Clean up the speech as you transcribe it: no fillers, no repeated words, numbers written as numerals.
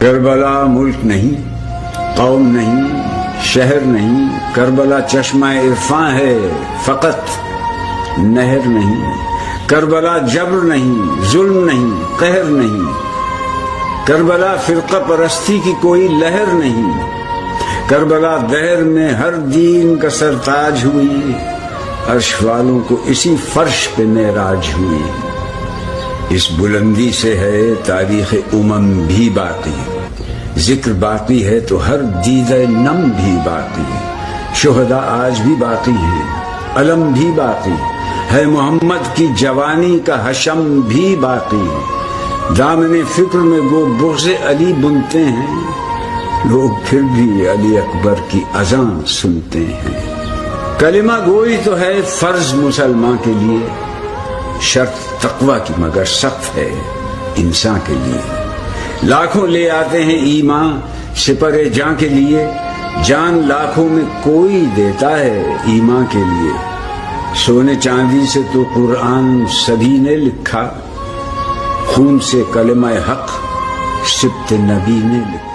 کربلا ملک نہیں، قوم نہیں، شہر نہیں، کربلا چشمہ عرفاں ہے فقط نہر نہیں۔ کربلا جبر نہیں، ظلم نہیں، قہر نہیں، کربلا فرقہ پرستی کی کوئی لہر نہیں۔ کربلا دہر میں ہر دین کا سرتاج ہوئی، عرش والوں کو اسی فرش پہ معراج ہوئی۔ اس بلندی سے ہے تاریخ امم بھی باقی، ذکر باقی ہے تو ہر دیدہ نم بھی باقی، شہداء آج بھی باقی ہیں، علم بھی باقی ہے، محمد کی جوانی کا حشم بھی باقی۔ دامن فکر میں گو بغض علی بنتے ہیں، لوگ پھر بھی علی اکبر کی اذان سنتے ہیں۔ کلمہ گوئی تو ہے فرض مسلمان کے لیے، شرط تقوی کی مگر سخت ہے انسان کے لیے۔ لاکھوں لے آتے ہیں ایمان سپر جاں کے لیے، جان لاکھوں میں کوئی دیتا ہے ایمان کے لیے۔ سونے چاندی سے تو قرآن سبھی نے لکھا، خون سے کلمہ حق سبط نبی نے لکھا۔